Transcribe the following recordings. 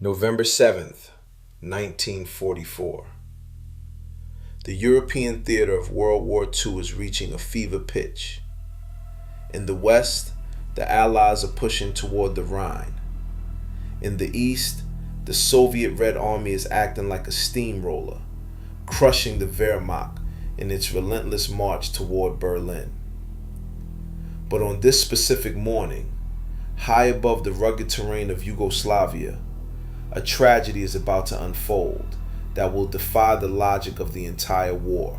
November 7th, 1944. The European theater of World War II is reaching a fever pitch. In the West, the Allies are pushing toward the Rhine. In the East, the Soviet Red Army is acting like a steamroller, crushing the Wehrmacht in its relentless march toward Berlin. But on this specific morning, high above the rugged terrain of Yugoslavia, a tragedy is about to unfold that will defy the logic of the entire war.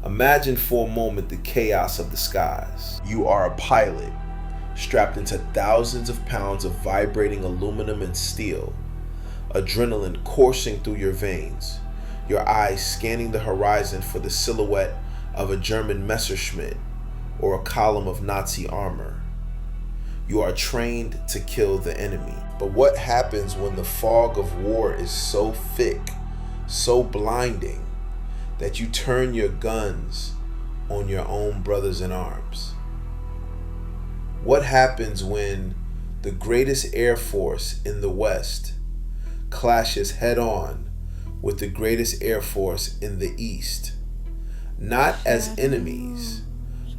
Imagine for a moment the chaos of the skies. You are a pilot, strapped into thousands of pounds of vibrating aluminum and steel, adrenaline coursing through your veins, your eyes scanning the horizon for the silhouette of a German Messerschmitt or a column of Nazi armor. You are trained to kill the enemy. But what happens when the fog of war is so thick, so blinding, that you turn your guns on your own brothers in arms? What happens when the greatest air force in the West clashes head-on with the greatest air force in the East, not as enemies,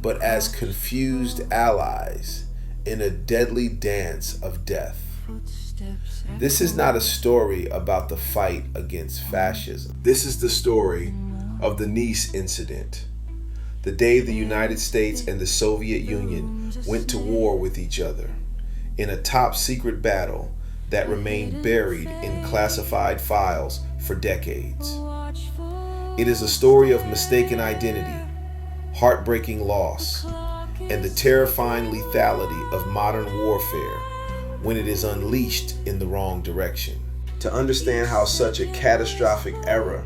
but as confused allies in a deadly dance of death? This is not a story about the fight against fascism. This is the story of the Niš Incident, the day the United States and the Soviet Union went to war with each other in a top-secret battle that remained buried in classified files for decades. It is a story of mistaken identity, heartbreaking loss, and the terrifying lethality of modern warfare when it is unleashed in the wrong direction. To understand how such a catastrophic error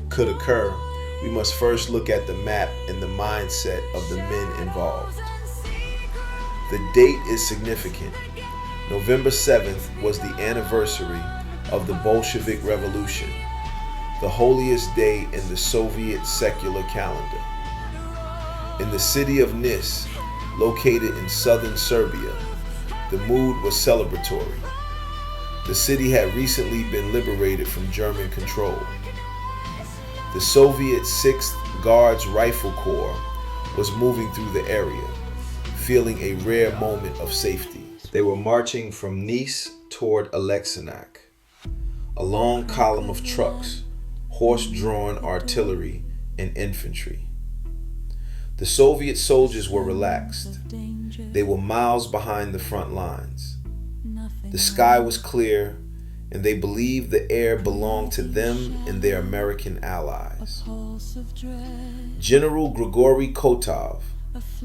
could occur, we must first look at the map and the mindset of the men involved. The date is significant. November 7th was the anniversary of the Bolshevik Revolution, the holiest day in the Soviet secular calendar. In the city of Niš, located in southern Serbia, the mood was celebratory. The city had recently been liberated from German control. The Soviet 6th Guards Rifle Corps was moving through the area, feeling a rare moment of safety. They were marching from Niš toward Alexinac, a long column of trucks, horse-drawn artillery, and infantry. The Soviet soldiers were relaxed. They were miles behind the front lines. The sky was clear, and they believed the air belonged to them and their American allies. General Grigory Kotov,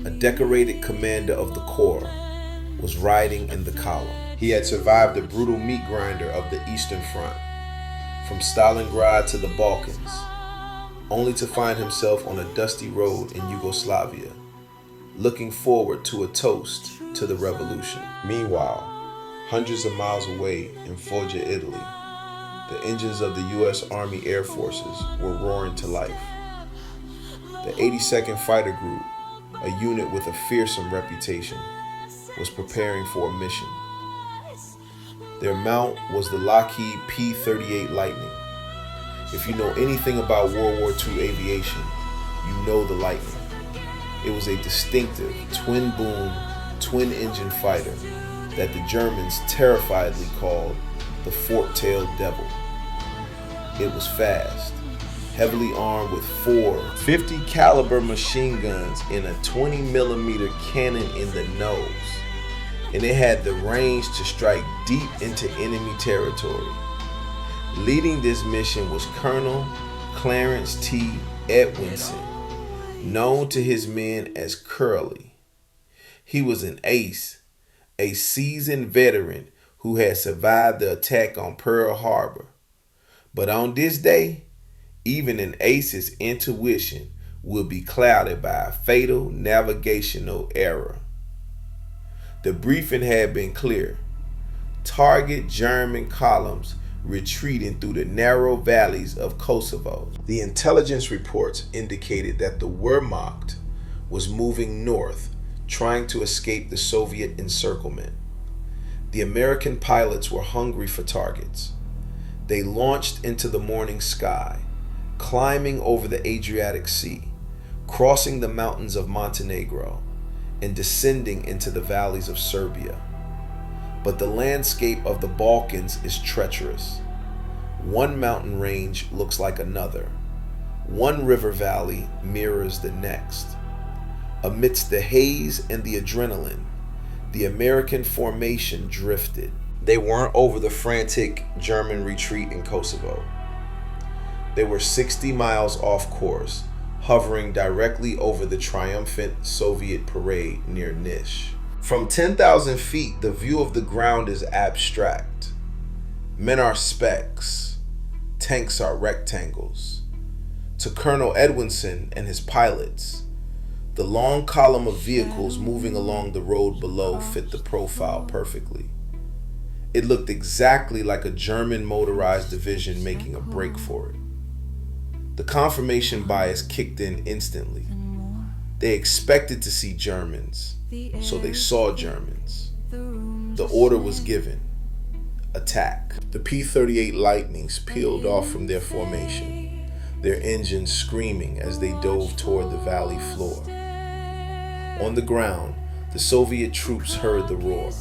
a decorated commander of the Corps, was riding in the column. He had survived the brutal meat grinder of the Eastern Front, from Stalingrad to the Balkans, only to find himself on a dusty road in Yugoslavia, looking forward to a toast to the revolution. Meanwhile, hundreds of miles away in Foggia, Italy, the engines of the U.S. Army Air Forces were roaring to life. The 82nd Fighter Group, a unit with a fearsome reputation, was preparing for a mission. Their mount was the Lockheed P-38 Lightning. If you know anything about World War II aviation, you know the Lightning. It was a distinctive twin-boom, twin-engine fighter that the Germans terrifiedly called the Fork-tailed Devil. It was fast, heavily armed with 4 50 caliber machine guns and a 20mm cannon in the nose, and it had the range to strike deep into enemy territory. Leading this mission was Colonel Clarence T. Edwinson, known to his men as Curly. He was an ace, a seasoned veteran who had survived the attack on Pearl Harbor. But on this day, even an ace's intuition will be clouded by a fatal navigational error. The briefing had been clear. Target German columns retreating through the narrow valleys of Kosovo. The intelligence reports indicated that the Wehrmacht was moving north, trying to escape the Soviet encirclement. The American pilots were hungry for targets. They launched into the morning sky, climbing over the Adriatic Sea, crossing the mountains of Montenegro, and descending into the valleys of Serbia. But the landscape of the Balkans is treacherous. One mountain range looks like another. One river valley mirrors the next. Amidst the haze and the adrenaline, the American formation drifted. They weren't over the frantic German retreat in Kosovo. They were 60 miles off course, hovering directly over the triumphant Soviet parade near Niš. From 10,000 feet, the view of the ground is abstract. Men are specks. Tanks are rectangles. To Colonel Edwinson and his pilots, the long column of vehicles moving along the road below fit the profile perfectly. It looked exactly like a German motorized division making a break for it. The confirmation bias kicked in instantly. They expected to see Germans, so they saw Germans. The order was given: attack. The P-38 Lightnings peeled off from their formation, their engines screaming as they dove toward the valley floor. On the ground, the Soviet troops heard the roar.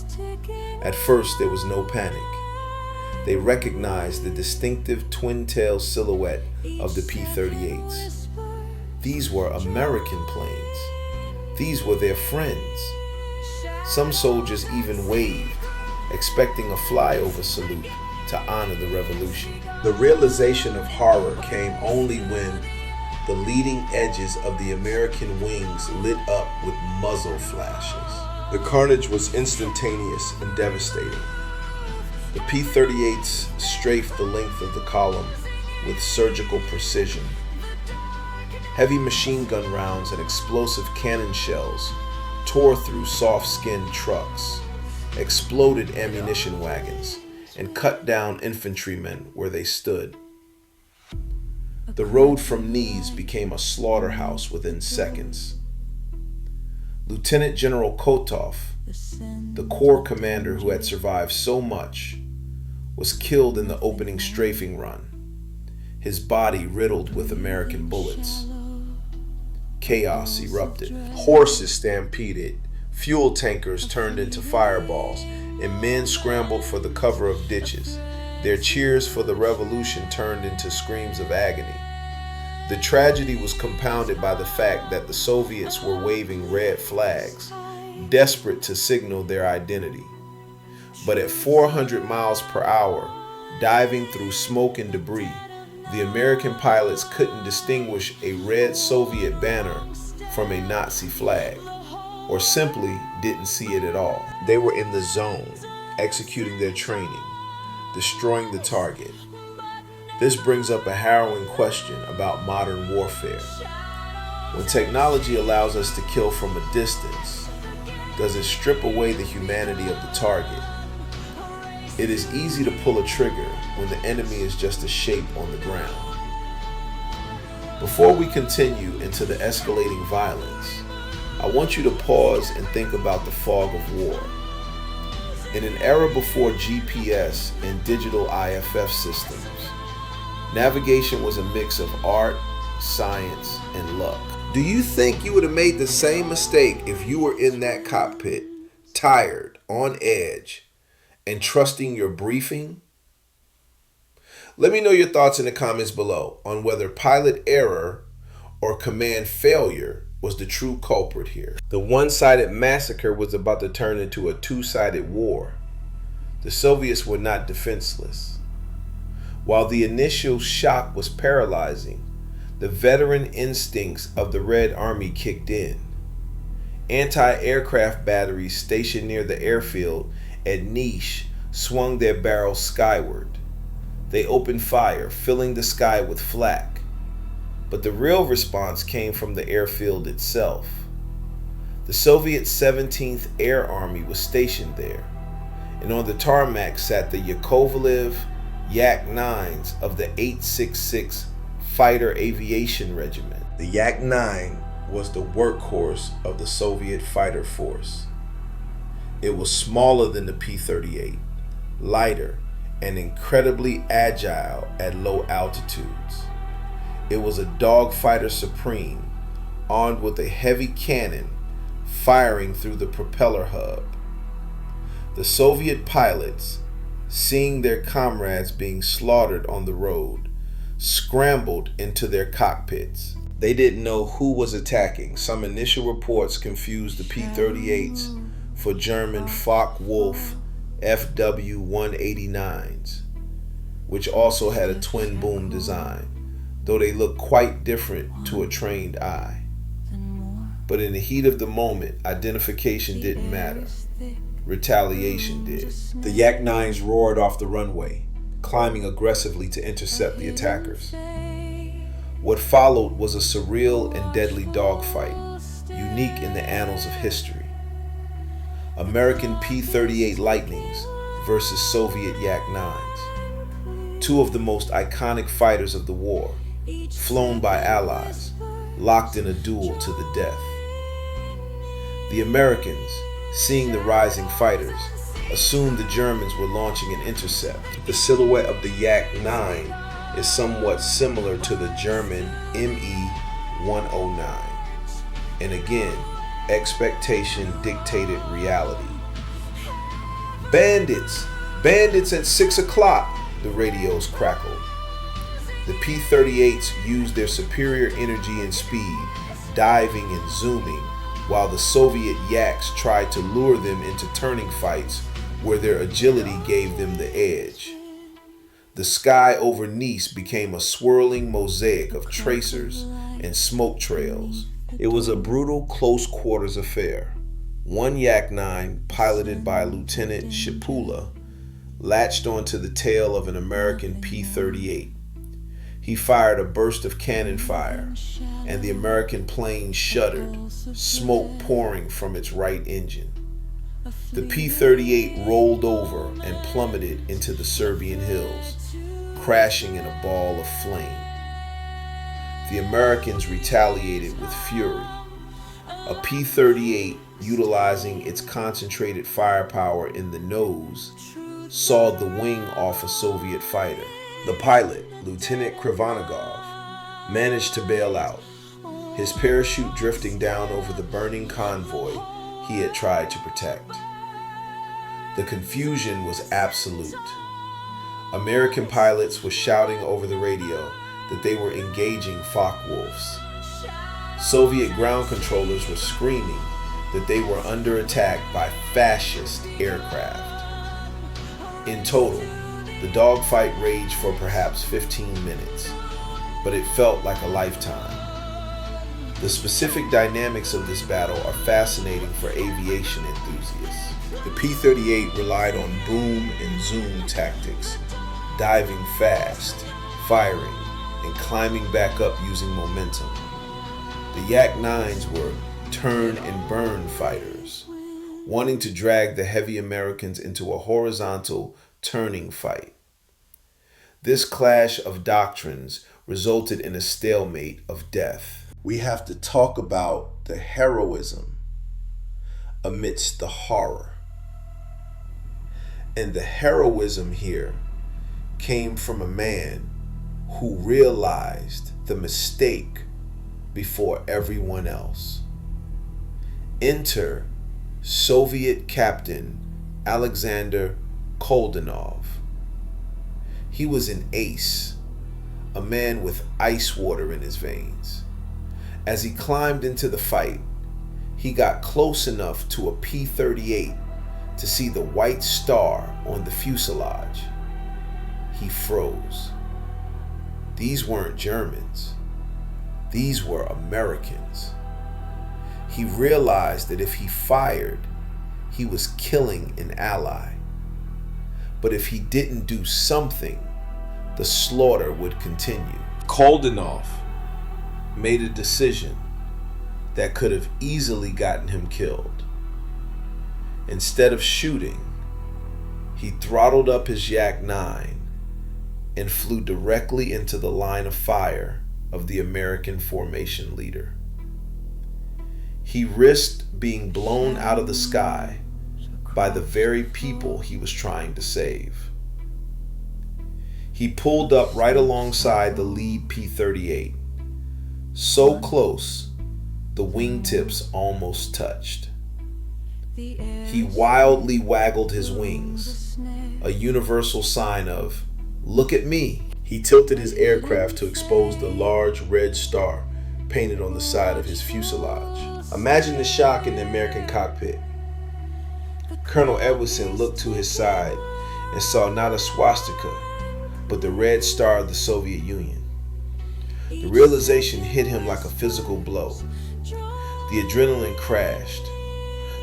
At first, there was no panic. They recognized the distinctive twin-tail silhouette of the P-38s. These were American planes. These were their friends. Some soldiers even waved, expecting a flyover salute to honor the revolution. The realization of horror came only when the leading edges of the American wings lit up with muzzle flashes. The carnage was instantaneous and devastating. The P-38s strafed the length of the column with surgical precision. Heavy machine gun rounds and explosive cannon shells tore through soft-skinned trucks, exploded ammunition wagons, and cut down infantrymen where they stood. The road from Niš became a slaughterhouse within seconds. Lieutenant General Kotov, the Corps commander who had survived so much, was killed in the opening strafing run, his body riddled with American bullets. Chaos erupted. Horses stampeded, fuel tankers turned into fireballs, and men scrambled for the cover of ditches. Their cheers for the revolution turned into screams of agony. The tragedy was compounded by the fact that the Soviets were waving red flags, desperate to signal their identity. But at 400 miles per hour, diving through smoke and debris, the American pilots couldn't distinguish a red Soviet banner from a Nazi flag, or simply didn't see it at all. They were in the zone, executing their training, destroying the target. This brings up a harrowing question about modern warfare. When technology allows us to kill from a distance, does it strip away the humanity of the target? It is easy to pull a trigger when the enemy is just a shape on the ground. Before we continue into the escalating violence, I want you to pause and think about the fog of war. In an era before GPS and digital IFF systems, navigation was a mix of art, science, and luck. Do you think you would have made the same mistake if you were in that cockpit, tired, on edge, and trusting your briefing? Let me know your thoughts in the comments below on whether pilot error or command failure was the true culprit here. The one-sided massacre was about to turn into a two-sided war. The Soviets were not defenseless. While the initial shock was paralyzing, the veteran instincts of the Red Army kicked in. Anti-aircraft batteries stationed near the airfield at Niš swung their barrels skyward. They opened fire, filling the sky with flak. But the real response came from the airfield itself. The Soviet 17th Air Army was stationed there, and on the tarmac sat the Yakovlev Yak-9s of the 866 Fighter Aviation Regiment. The Yak-9 was the workhorse of the Soviet fighter force. It was smaller than the P-38, lighter, and incredibly agile at low altitudes. It was a dogfighter supreme, armed with a heavy cannon firing through the propeller hub. The Soviet pilots, seeing their comrades being slaughtered on the road, scrambled into their cockpits. They didn't know who was attacking. Some initial reports confused the P-38s for German Focke-Wulf FW-189s, which also had a twin boom design, though they looked quite different to a trained eye. But in the heat of the moment, identification didn't matter. Retaliation did. The Yak-9s roared off the runway, climbing aggressively to intercept the attackers. What followed was a surreal and deadly dogfight, unique in the annals of history. American P-38 Lightnings versus Soviet Yak-9s, two of the most iconic fighters of the war, flown by allies, locked in a duel to the death. The Americans, seeing the rising fighters, assumed the Germans were launching an intercept. The silhouette of the Yak-9 is somewhat similar to the German Me-109. And again, expectation dictated reality. Bandits! Bandits at 6 o'clock, the radios crackled. The P-38s used their superior energy and speed, diving and zooming, while the Soviet Yaks tried to lure them into turning fights where their agility gave them the edge. The sky over Nice became a swirling mosaic of tracers and smoke trails. It was a brutal close quarters affair. One Yak-9, piloted by Lieutenant Shipula, latched onto the tail of an American P-38. He fired a burst of cannon fire, and the American plane shuddered, smoke pouring from its right engine. The P-38 rolled over and plummeted into the Serbian hills, crashing in a ball of flame. The Americans retaliated with fury. A P-38, utilizing its concentrated firepower in the nose, sawed the wing off a Soviet fighter. The pilot, Lieutenant Krivanagov, managed to bail out, his parachute drifting down over the burning convoy he had tried to protect. The confusion was absolute. American pilots were shouting over the radio that they were engaging Focke-Wulfs. Soviet ground controllers were screaming that they were under attack by fascist aircraft. In total, the dogfight raged for perhaps 15 minutes, but it felt like a lifetime. The specific dynamics of this battle are fascinating for aviation enthusiasts. The P-38 relied on boom and zoom tactics, diving fast, firing, and climbing back up using momentum. The Yak-9s were turn and burn fighters, wanting to drag the heavy Americans into a horizontal turning fight. This clash of doctrines resulted in a stalemate of death. We have to talk about the heroism amidst the horror. And the heroism here came from a man who realized the mistake before everyone else. Enter Soviet Captain Alexander Koldenov. He was an ace, a man with ice water in his veins. As he climbed into the fight, he got close enough to a P-38 to see the white star on the fuselage. He froze. These weren't Germans. These were Americans. He realized that if he fired, he was killing an ally. But if he didn't do something, the slaughter would continue. Koldenov made a decision that could have easily gotten him killed. Instead of shooting, he throttled up his Yak-9 and flew directly into the line of fire of the American formation leader. He risked being blown out of the sky by the very people he was trying to save. He pulled up right alongside the lead P-38, so close the wingtips almost touched. He wildly waggled his wings, a universal sign of, "Look at me." He tilted his aircraft to expose the large red star painted on the side of his fuselage. Imagine the shock in the American cockpit. Colonel Edwardson looked to his side and saw not a swastika, but the red star of the Soviet Union. The realization hit him like a physical blow. The adrenaline crashed.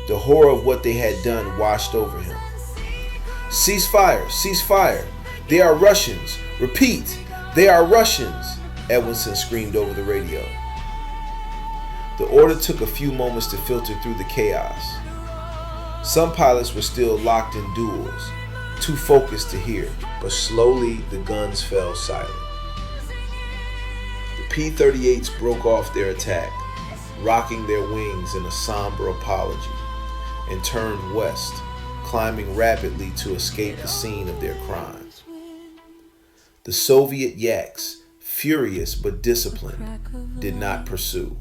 The horror of what they had done washed over him. "Cease fire! Cease fire! They are Russians! Repeat! They are Russians!" Edwardson screamed over the radio. The order took a few moments to filter through the chaos. Some pilots were still locked in duels, too focused to hear, but slowly the guns fell silent. The P-38s broke off their attack, rocking their wings in a somber apology, and turned west, climbing rapidly to escape the scene of their crime. The Soviet Yaks, furious but disciplined, did not pursue.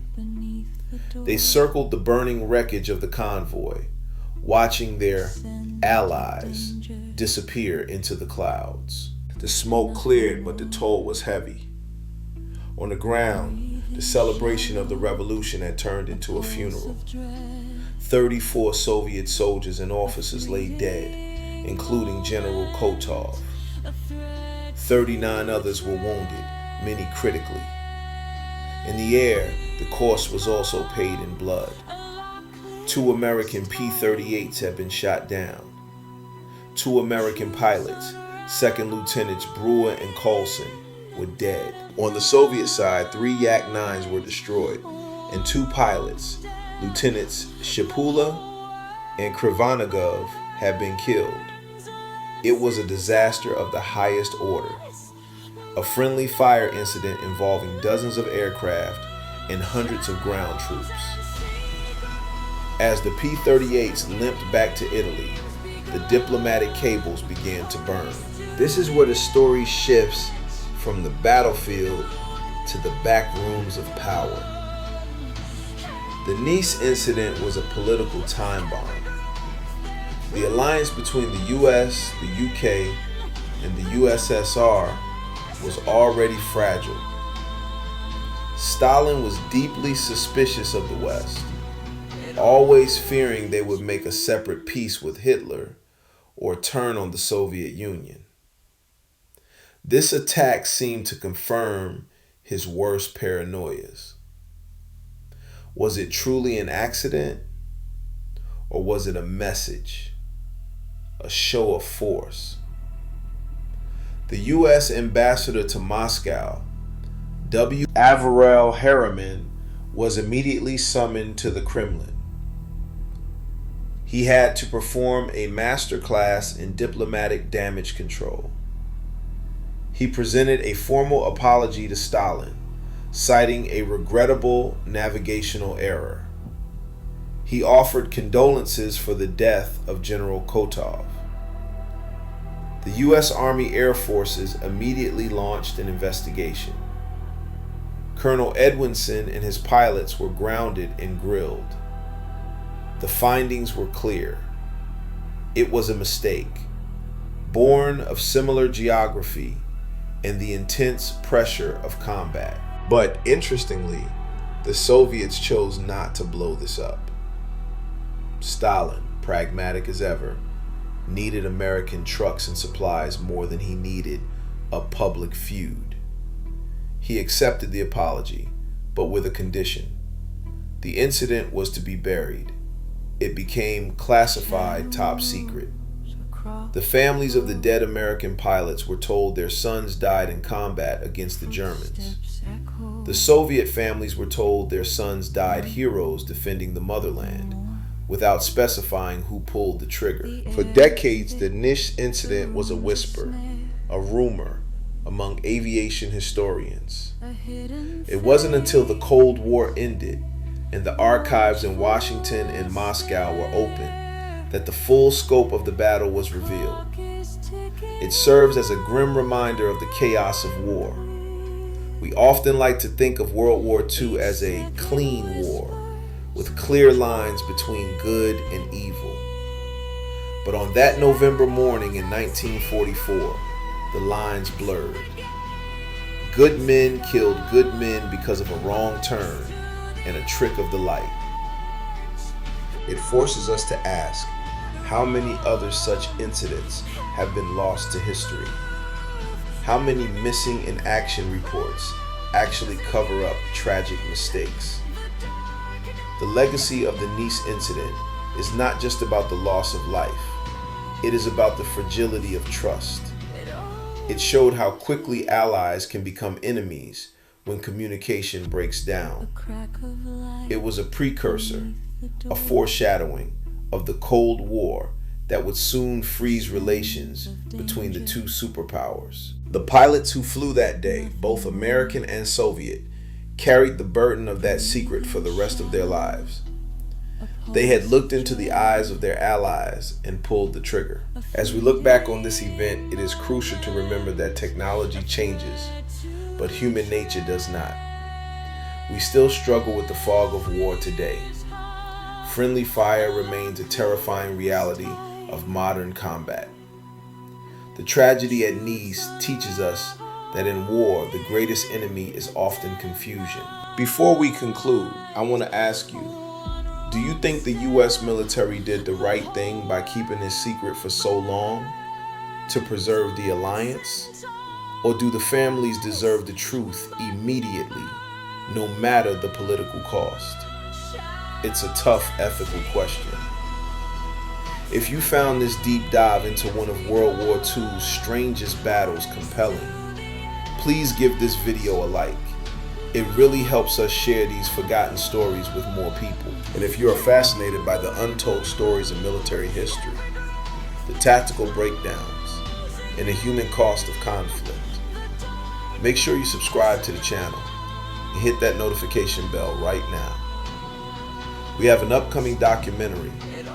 They circled the burning wreckage of the convoy, watching their allies disappear into the clouds. The smoke cleared, but the toll was heavy. On the ground, the celebration of the revolution had turned into a funeral. 34 Soviet soldiers and officers lay dead, including General Kotov. 39 others were wounded, many critically. In the air, the cost was also paid in blood. 2 American P-38s had been shot down. 2 American pilots, Second Lieutenants Brewer and Colson, were dead. On the Soviet side, 3 Yak-9s were destroyed, and 2 pilots, Lieutenants Shipula and Krivanagov, had been killed. It was a disaster of the highest order. A friendly fire incident involving dozens of aircraft and hundreds of ground troops. As the P-38s limped back to Italy, the diplomatic cables began to burn. This is where the story shifts from the battlefield to the back rooms of power. The Niš Incident was a political time bomb. The alliance between the US, the UK, and the USSR was already fragile. Stalin was deeply suspicious of the West, always fearing they would make a separate peace with Hitler or turn on the Soviet Union. This attack seemed to confirm his worst paranoias. Was it truly an accident, or was it a message, a show of force? The U.S. ambassador to Moscow, W. Averell Harriman, was immediately summoned to the Kremlin. He had to perform a masterclass in diplomatic damage control. He presented a formal apology to Stalin, citing a regrettable navigational error. He offered condolences for the death of General Kotov. The U.S. Army Air Forces immediately launched an investigation. Colonel Edwardson and his pilots were grounded and grilled. The findings were clear. It was a mistake, born of similar geography and the intense pressure of combat. But interestingly, the Soviets chose not to blow this up. Stalin, pragmatic as ever, needed American trucks and supplies more than he needed a public feud. He accepted the apology, but with a condition. The incident was to be buried. It became classified top secret. The families of the dead American pilots were told their sons died in combat against the Germans. The Soviet families were told their sons died heroes defending the motherland, without specifying who pulled the trigger. For decades, the Niš Incident was a whisper, a rumor among aviation historians. It wasn't until the Cold War ended and the archives in Washington and Moscow were open that the full scope of the battle was revealed. It serves as a grim reminder of the chaos of war. We often like to think of World War II as a clean war, with clear lines between good and evil. But on that November morning in 1944, the lines blurred. Good men killed good men because of a wrong turn and a trick of the light. It forces us to ask, how many other such incidents have been lost to history? How many missing in action reports actually cover up tragic mistakes? The legacy of the Niš Incident is not just about the loss of life. It is about the fragility of trust. It showed how quickly allies can become enemies when communication breaks down. It was a precursor, a foreshadowing of the Cold War that would soon freeze relations between the two superpowers. The pilots who flew that day, both American and Soviet, carried the burden of that secret for the rest of their lives. They had looked into the eyes of their allies and pulled the trigger. As we look back on this event, it is crucial to remember that technology changes, but human nature does not. We still struggle with the fog of war today. Friendly fire remains a terrifying reality of modern combat. The tragedy at Niš teaches us that in war, the greatest enemy is often confusion. Before we conclude, I want to ask you, do you think the U.S. military did the right thing by keeping this secret for so long to preserve the alliance? Or do the families deserve the truth immediately, no matter the political cost? It's a tough ethical question. If you found this deep dive into one of World War II's strangest battles compelling, please give this video a like. It really helps us share these forgotten stories with more people. And if you are fascinated by the untold stories of military history, the tactical breakdowns, and the human cost of conflict, make sure you subscribe to the channel and hit that notification bell right now. We have an upcoming documentary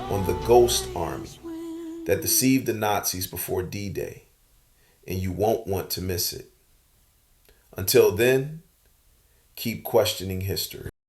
on the Ghost Army that deceived the Nazis before D-Day, and you won't want to miss it. Until then, keep questioning history.